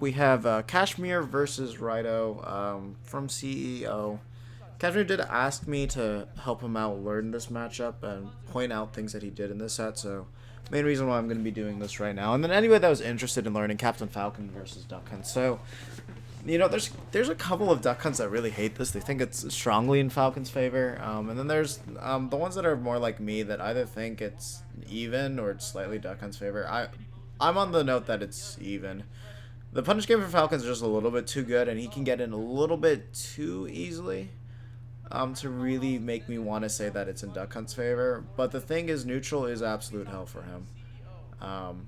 We have Cashmere versus Raito from CEO. Cashmere did ask me to help him out learn this matchup and point out things that he did in this set, so main reason why I'm going to be doing this right now. And then anybody that was interested in learning Captain Falcon versus Duck Hunt. So, there's a couple of Duck Hunts that really hate this. They think it's strongly in Falcon's favor. And then there's the ones that are more like me that either think it's even or it's slightly Duck Hunt's favor. I'm on the note that it's even. The punish game for Falcons is just a little bit too good, and he can get in a little bit too easily to really make me want to say that it's in Duck Hunt's favor. But the thing is, neutral is absolute hell for him. Um,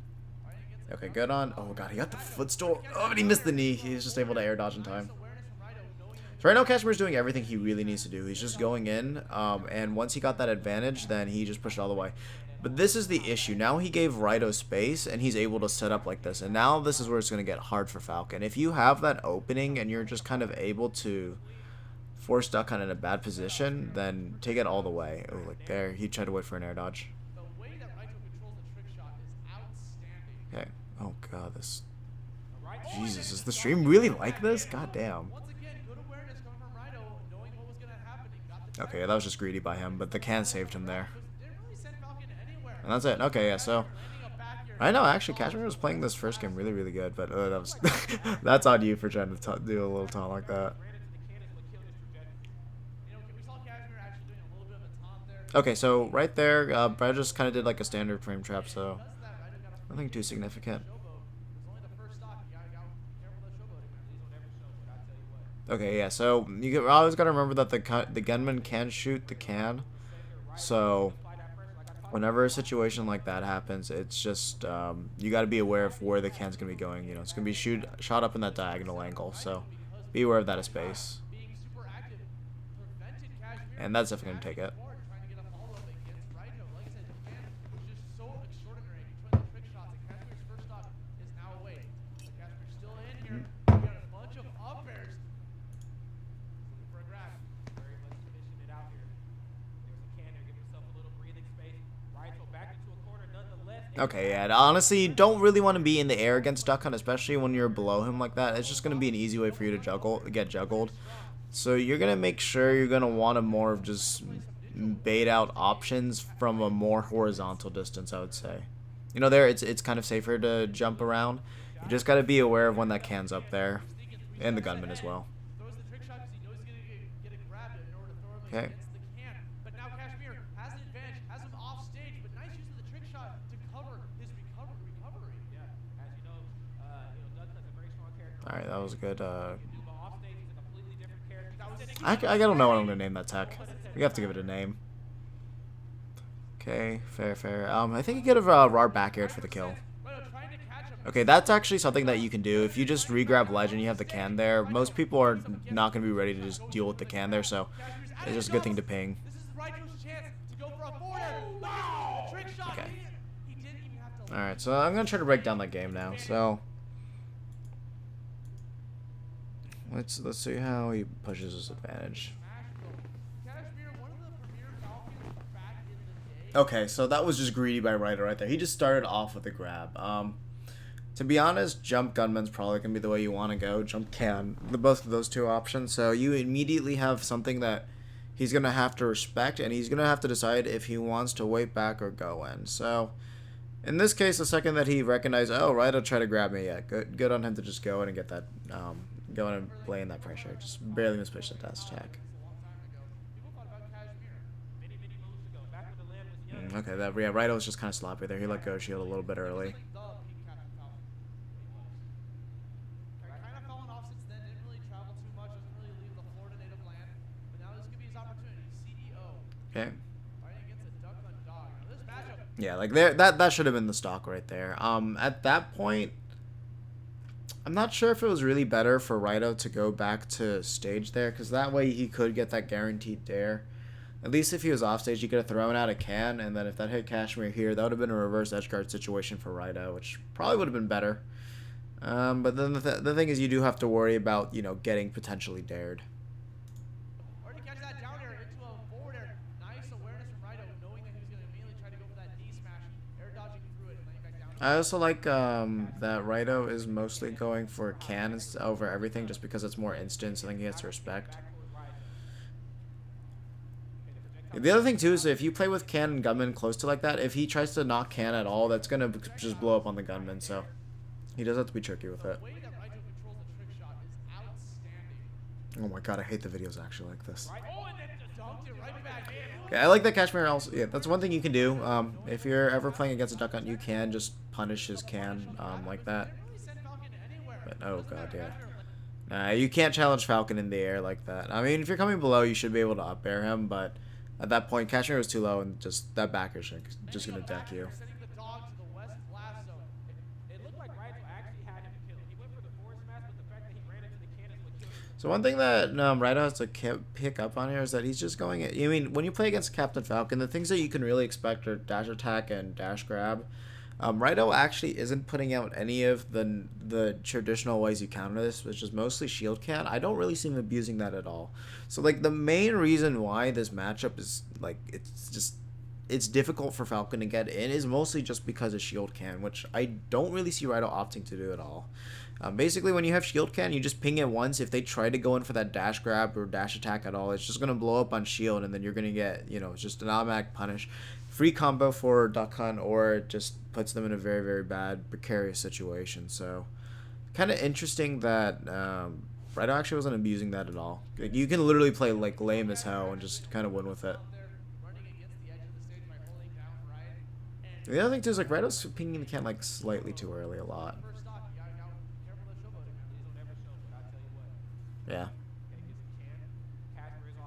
okay, good on. Oh, God, he got the footstool. Oh, but he missed the knee. He's just able to air dodge in time. So right now, Cashmere's doing everything he really needs to do. He's just going in, and once he got that advantage, then he just pushed it all the way. But this is the issue. Now he gave Raito space, and he's able to set up like this. And now this is where it's going to get hard for Falcon. If you have that opening and you're just kind of able to force Duck Hunt in a bad position, then take it all the way. Oh, like there. He tried to wait for an air dodge. Okay. Oh, God. This... Jesus, is the stream really like this? God damn. Okay, yeah, that was just greedy by him, but the can saved him there. And that's it. Okay, yeah, so... I know, actually, Cashmere was playing this first game really, really good, but that was... that's on you for trying to do a little taunt like that. Okay, so right there, Brad just kind of did like a standard frame trap, so... nothing too significant. Okay, yeah, so you always gotta remember that the gunman can shoot the can, so whenever a situation like that happens, it's just you gotta be aware of where the can's gonna be going. You know, it's gonna be shot up in that diagonal angle, so be aware of that space. And that's definitely gonna take it. Okay, yeah, honestly, you don't really want to be in the air against Duck Hunt, especially when you're below him like that. It's just going to be an easy way for you to get juggled. So you're going to make sure you're going to want to more of just bait out options from a more horizontal distance, I would say. You know, there it's kind of safer to jump around. You just got to be aware of when that can's up there, and the gunman as well. Okay. Alright, that was good. I don't know what I'm going to name that tech. We have to give it a name. Okay, fair. I think you get a raw back air for the kill. Okay, that's actually something that you can do. If you just re-grab ledge and you have the can there, most people are not going to be ready to just deal with the can there, so it's just a good thing to ping. Okay. Alright, so I'm going to try to break down that game now, so... Let's see how he pushes his advantage. Okay, so that was just greedy by Raito right there. He just started off with a grab. To be honest, jump gunman's probably gonna be the way you want to go. Jump can, both of those two options. So you immediately have something that he's gonna have to respect, and he's gonna have to decide if he wants to wait back or go in. So in this case, the second that he recognized, oh, Raito tried to grab me, yeah, good on him to just go in and get that, go in and play in that pressure. Just barely misplaced that dash attack. Okay, Raito was just kind of sloppy there. He let go shield a little bit early. Okay. Yeah, like there, that should have been the stock right there. At that point, I'm not sure if it was really better for Raito to go back to stage there, because that way he could get that guaranteed dare. At least if he was off stage, he could have thrown out a can, and then if that hit Cashmere here, that would have been a reverse edgeguard situation for Raito, which probably would have been better. But then the thing is, you do have to worry about, you know, getting potentially dared. I also like that Raito is mostly going for cannons over everything just because it's more instant, so then he gets respect. The other thing too is if you play with can and gunman close to like that, if he tries to knock can at all, that's gonna just blow up on the gunman. So he does have to be tricky with it. Oh my god, I hate the videos actually like this. Okay, I like that Cashmere also. Yeah, that's one thing you can do. If you're ever playing against a duck hunt, you can just punish his can like that. But oh god, yeah. Nah, you can't challenge Falcon in the air like that. I mean, if you're coming below, you should be able to up air him, but at that point, Cashmere was too low, and just that backer just gonna deck you. So one thing that Raito has to pick up on here is that he's just going. I mean, when you play against Captain Falcon, the things that you can really expect are dash attack and dash grab. Raito actually isn't putting out any of the traditional ways you counter this, which is mostly shield can. I don't really see him abusing that at all. So like the main reason why this matchup is like it's difficult for Falcon to get in is mostly just because of shield can, which I don't really see Raito opting to do at all. Basically, when you have shield can, you just ping it once. If they try to go in for that dash grab or dash attack at all, it's just gonna blow up on shield, and then you're gonna get it's just an automatic punish, free combo for duck hunt, or it just puts them in a very very bad precarious situation. So, kind of interesting that Raito actually wasn't abusing that at all. Like, you can literally play like lame as hell and just kind of win with it. The other thing too is like Raito's pinging the can like slightly too early a lot. Yeah.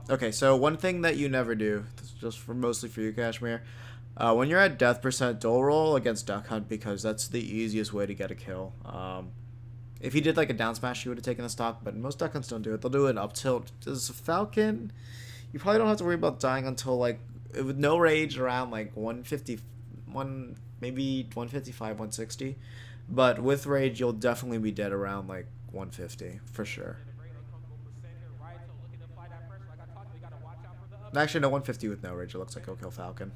Okay, so one thing that you never do, just for mostly for you, Cashmere, when you're at death percent, dual roll against Duck Hunt because that's the easiest way to get a kill. If he did like a down smash, you would have taken the stock, but most Duck Hunts don't do it. They'll do an up tilt. Does Falcon? You probably don't have to worry about dying until like with no rage around like 151, maybe 155, 160, but with rage you'll definitely be dead around like 150 for sure. Actually, no, 150 with no rage. It looks like he'll kill Falcon.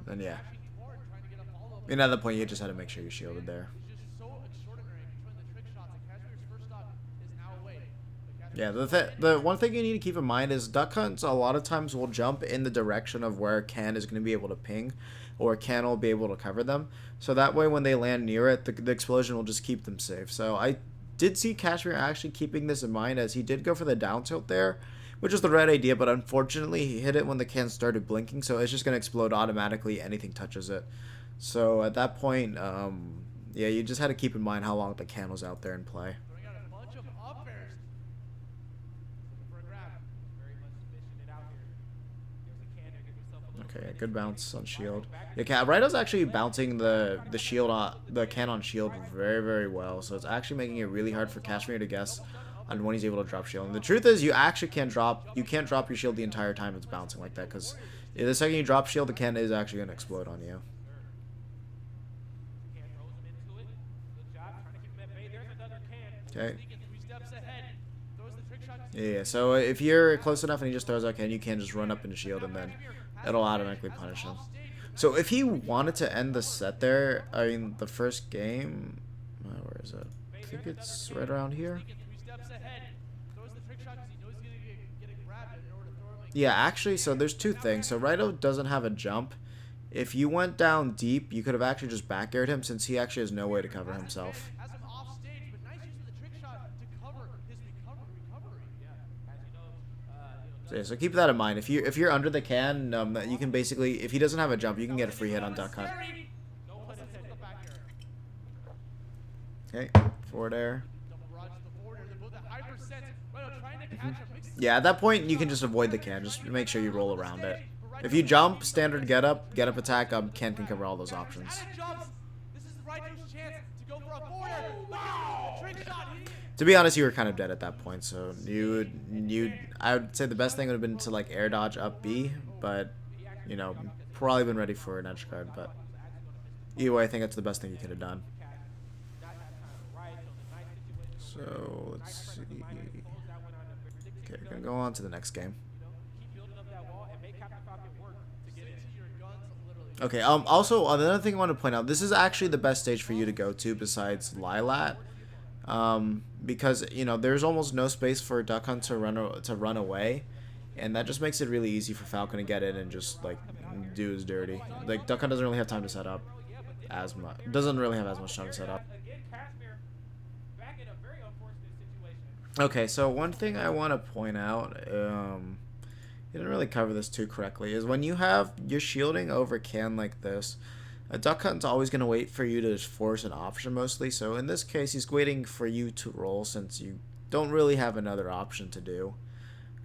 Then yeah. I mean, at that point, you just had to make sure you shielded there. Yeah, the one thing you need to keep in mind is duck hunts a lot of times will jump in the direction of where Can is going to be able to ping, or Can will be able to cover them. So that way when they land near it, the explosion will just keep them safe. So I did see Cashmere actually keeping this in mind as he did go for the down tilt there, which is the right idea, but unfortunately he hit it when the can started blinking, so it's just going to explode automatically, anything touches it. So at that point, yeah, you just had to keep in mind how long the can was out there in play. Okay, good bounce on shield. Yeah, Raito's actually bouncing the shield on the can on shield very very well, so it's actually making it really hard for Cashmere to guess on when he's able to drop shield. And the truth is, you actually can't drop your shield the entire time it's bouncing like that, because the second you drop shield, the can is actually gonna explode on you. Okay. Yeah, so if you're close enough and he just throws out can, you can just run up into shield and then it'll automatically punish him. So if he wanted to end the set there, I mean, the first game, where is it? I think it's right around here. Yeah, actually, so there's two things. So Raito doesn't have a jump. If you went down deep, you could have actually just back aired him since he actually has no way to cover himself. So, yeah, so keep that in mind. If you're under the can, you can basically, if he doesn't have a jump, you can get a free hit on duck hunt. Okay, forward air. Yeah, at that point you can just avoid the can. Just make sure you roll around it. If you jump, standard get up attack, can cover all those options. To be honest, you were kind of dead at that point, so I would say the best thing would have been to like air dodge up B, but probably been ready for an edge guard. But either way, I think that's the best thing you could have done. So let's see. Okay, we're gonna go on to the next game. Okay, also, another thing I want to point out, this is actually the best stage for you to go to besides Lilat. Because, you know, there's almost no space for Duck Hunt to run away. And that just makes it really easy for Falcon to get in and just, like, do his dirty. Like, Duck Hunt doesn't really have time to set up as much. Doesn't really have as much time to set up. Okay, so one thing I want to point out, you didn't really cover this too correctly, is when you're shielding over can like this, a Duck Hunt's always going to wait for you to force an option mostly. So in this case, he's waiting for you to roll since you don't really have another option to do.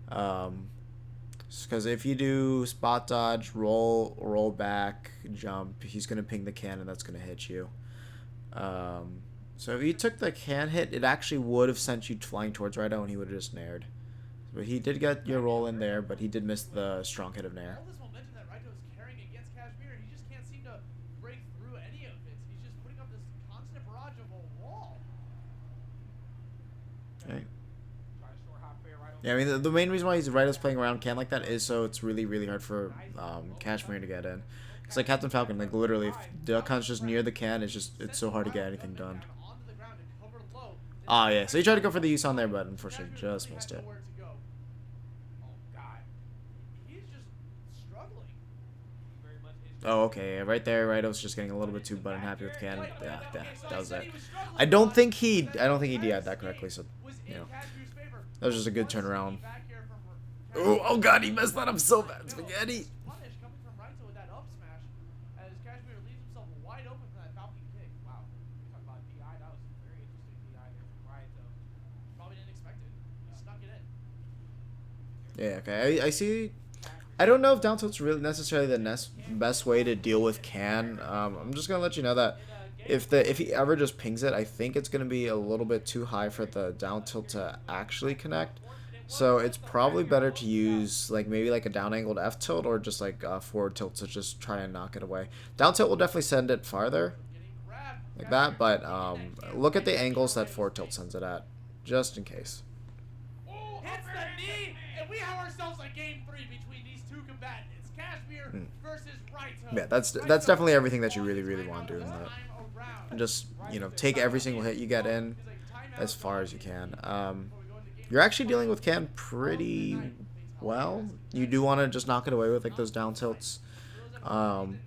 Because if you do spot dodge, roll back, jump, he's going to ping the can and that's going to hit you. So if you took the can hit, it actually would have sent you flying towards Raito and he would have just nared. But he did get your roll in there, but he did miss the strong hit of nair. All this momentum that Raito is carrying against Cashmere, he just can't seem to break through any of it. He's just putting up this constant barrage of a wall. Okay. Yeah, I mean, the main reason why Raito's playing around can like that is so it's really, really hard for Cashmere to get in. It's like Captain Falcon, like literally, if Duck Hunt's just near the can, it's so hard to get anything done. Oh, yeah, so he tried to go for the use on there, but unfortunately just missed it. Oh, okay, right there, Raito's just getting a little bit too button happy with can. Yeah, that was it. I don't think he DI'd that correctly, so, you know, that was just a good turnaround. Oh god, he messed that up so bad, Spaghetti. Yeah, okay, I see. I don't know if down tilt's really necessarily the best way to deal with can. I'm just gonna let you know that if he ever just pings it, I think it's gonna be a little bit too high for the down tilt to actually connect. So it's probably better to use like maybe like a down angled F tilt or just like a forward tilt to just try and knock it away. Down tilt will definitely send it farther, like that. But look at the angles that forward tilt sends it at, just in case. Hits the knee, and we have ourselves a game 3 between these two combatants, Cashmere versus Raito. Yeah, that's definitely everything that you really want to do in that. And just, you know, take every single hit you get in as far as you can. You're actually dealing with can pretty well. You do want to just knock it away with like those down tilts. And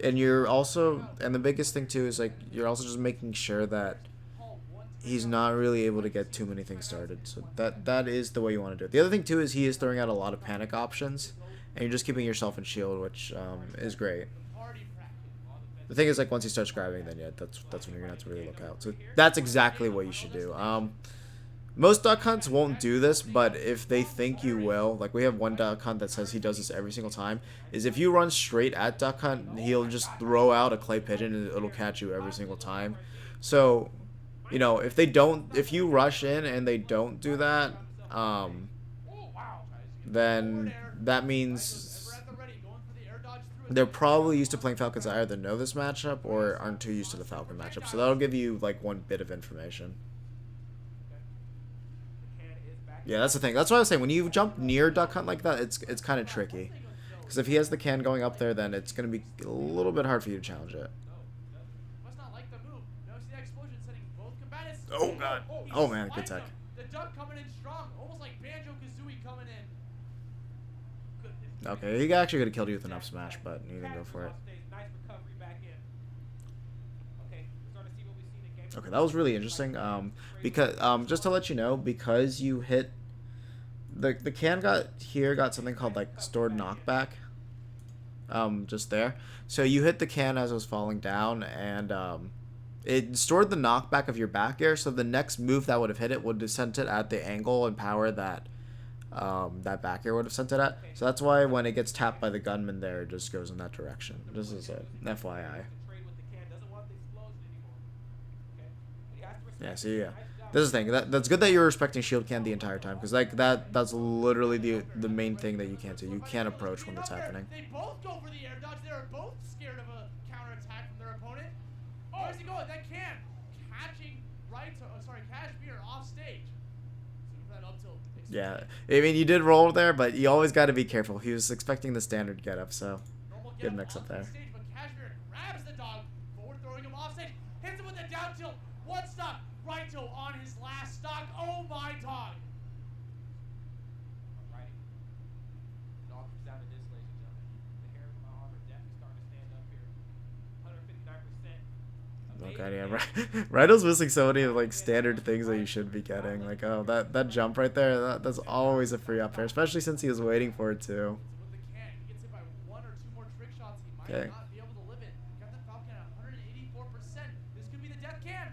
you're also, and the biggest thing too is like you're also just making sure that he's not really able to get too many things started. So that is the way you want to do it. The other thing too is he is throwing out a lot of panic options, and you're just keeping yourself in shield, which is great. The thing is, like, once he starts grabbing, then yeah, that's when you're gonna have to really look out. So that's exactly what you should do. Most Duck Hunts won't do this, but if they think you will, like we have one Duck Hunt that says he does this every single time, is if you run straight at Duck Hunt, he'll just throw out a clay pigeon and it'll catch you every single time. So, you know, if you rush in and they don't do that, then that means they're probably used to playing Falcons that either know this matchup or aren't too used to the Falcon matchup. So that'll give you like one bit of information. Yeah, that's the thing. That's what I was saying. When you jump near Duck Hunt like that, it's kind of tricky. Because if he has the can going up there, then it's going to be a little bit hard for you to challenge it. Oh, God. Oh, man. Good tech. The Duck coming in strong, almost like Banjo-Kazooie coming in. Okay, he actually could have killed you with enough smash, but he didn't go for it. Okay, that was really interesting. Because just to let you know, because you hit the can got something called like stored knockback. Just there. So you hit the can as it was falling down, and it stored the knockback of your back air. So the next move that would have hit it would have sent it at the angle and power that that back air would have sent it at. So that's why when it gets tapped by the gunman there, it just goes in that direction. This is a FYI. Yeah, see, yeah. This is the thing. That's good that you're respecting shield can the entire time, because like that's literally the main thing that you can't do. You can't approach when it's happening. They both go for the air dodge. They are both scared of a counterattack from their opponent. Oh, where's he going? That can catching Raito. Oh, sorry, Cashmere off stage. So that up tilt. Yeah, I mean, you did roll there, but you always got to be careful. He was expecting the standard get up, so Normal good get mix up there. stage, but Cashmere grabs the dog, forward throwing him off stage, hits him with the down tilt. One stock, Raito on his last stock. Oh my dog. Alrighty. It all comes down to this, ladies and gentlemen. The hair of my arm are definitely starting to stand up here. 159%. Look at him. Raito's missing so many like standard things that you should be getting. Like, oh, that jump right there, that's always a free up air, especially since he was waiting for it too. With the can, he gets hit by one or two more trick shots. He might Okay. not be able to live it. Got the Falcon at 184%. This could be the death can.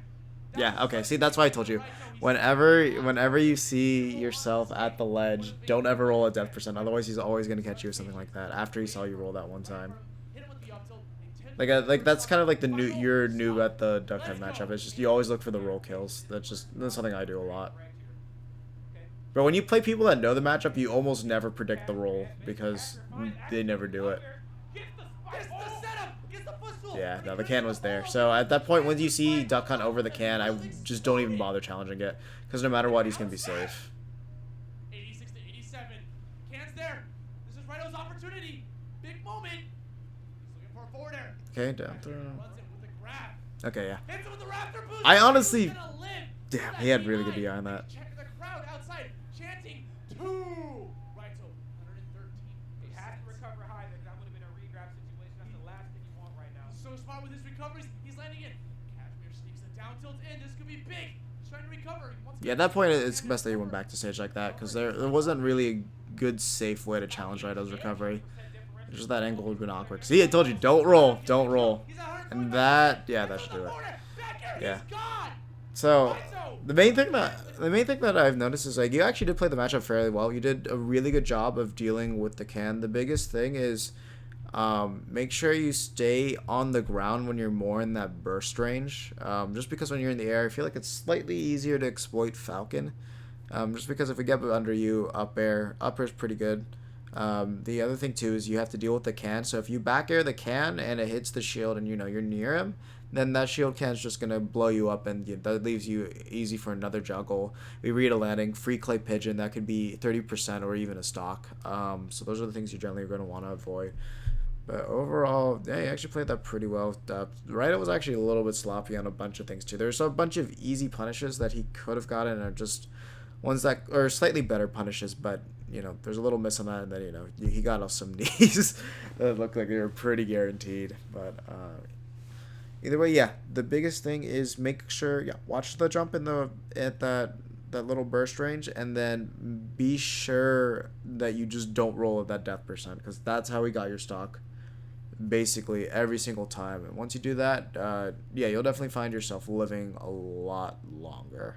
Yeah, okay. See, that's why I told you. Whenever you see yourself at the ledge, don't ever roll a death percent. Otherwise, he's always gonna catch you with something like that. After he saw you roll that one time. Hit him with the up tilt. Like that's kind of like the you're noob at the duck head matchup. It's just you always look for the roll kills. That's something I do a lot. But when you play people that know the matchup, you almost never predict the roll because they never do it. Gets the setup. Gets the footstool. Yeah, no, the can was there. So at that point, when you see Duck Hunt over the can, I just don't even bother challenging it because no matter what, he's gonna be safe. 86 to 87. Can's there. This is Raito's opportunity. Big moment. He's looking for a forward air. Okay, down throw. Runs it with the grab. Okay, yeah. Hits him with the raptor boost. I honestly- He's gonna live. Damn, he had really good DI on that. Check the crowd outside chanting 2. Raito 113. He has to recover high there, 'cause that would have been a regrab situation. That's the last thing you want right now. So smart with his recoveries. He's landing in. Cashmere sneaks the down tilt in. This could be big. He's trying to recover. He wants to Yeah, at that point, it's best that he went back to stage like that because there wasn't really a good, safe way to challenge Raito's recovery. Just that angle would have been awkward. See, I told you, don't roll, don't roll. And that, yeah, that should do it. Yeah. So the main thing that I've noticed is like you actually did play the matchup fairly well. You did a really good job of dealing with the can. The biggest thing is make sure you stay on the ground when you're more in that burst range. Just because when you're in the air, I feel like it's slightly easier to exploit Falcon. Just because if we get under you, up air is pretty good. The other thing too is you have to deal with the can. So if you back air the can and it hits the shield and you're near him, then that shield can is just gonna blow you up and that leaves you easy for another juggle. We read a landing, free clay pigeon that could be 30% or even a stock. So those are the things you generally are gonna want to avoid. But overall, yeah, he actually played that pretty well. Raito was actually a little bit sloppy on a bunch of things too. There's a bunch of easy punishes that he could have gotten, and just ones that are slightly better punishes, but there's a little miss on that, and then he got off some knees that looked like they were pretty guaranteed. But either way, yeah, the biggest thing is make sure watch the jump at that little burst range, and then be sure that you just don't roll at that death percent because that's how he got your stock basically every single time. And once you do that, yeah, you'll definitely find yourself living a lot longer.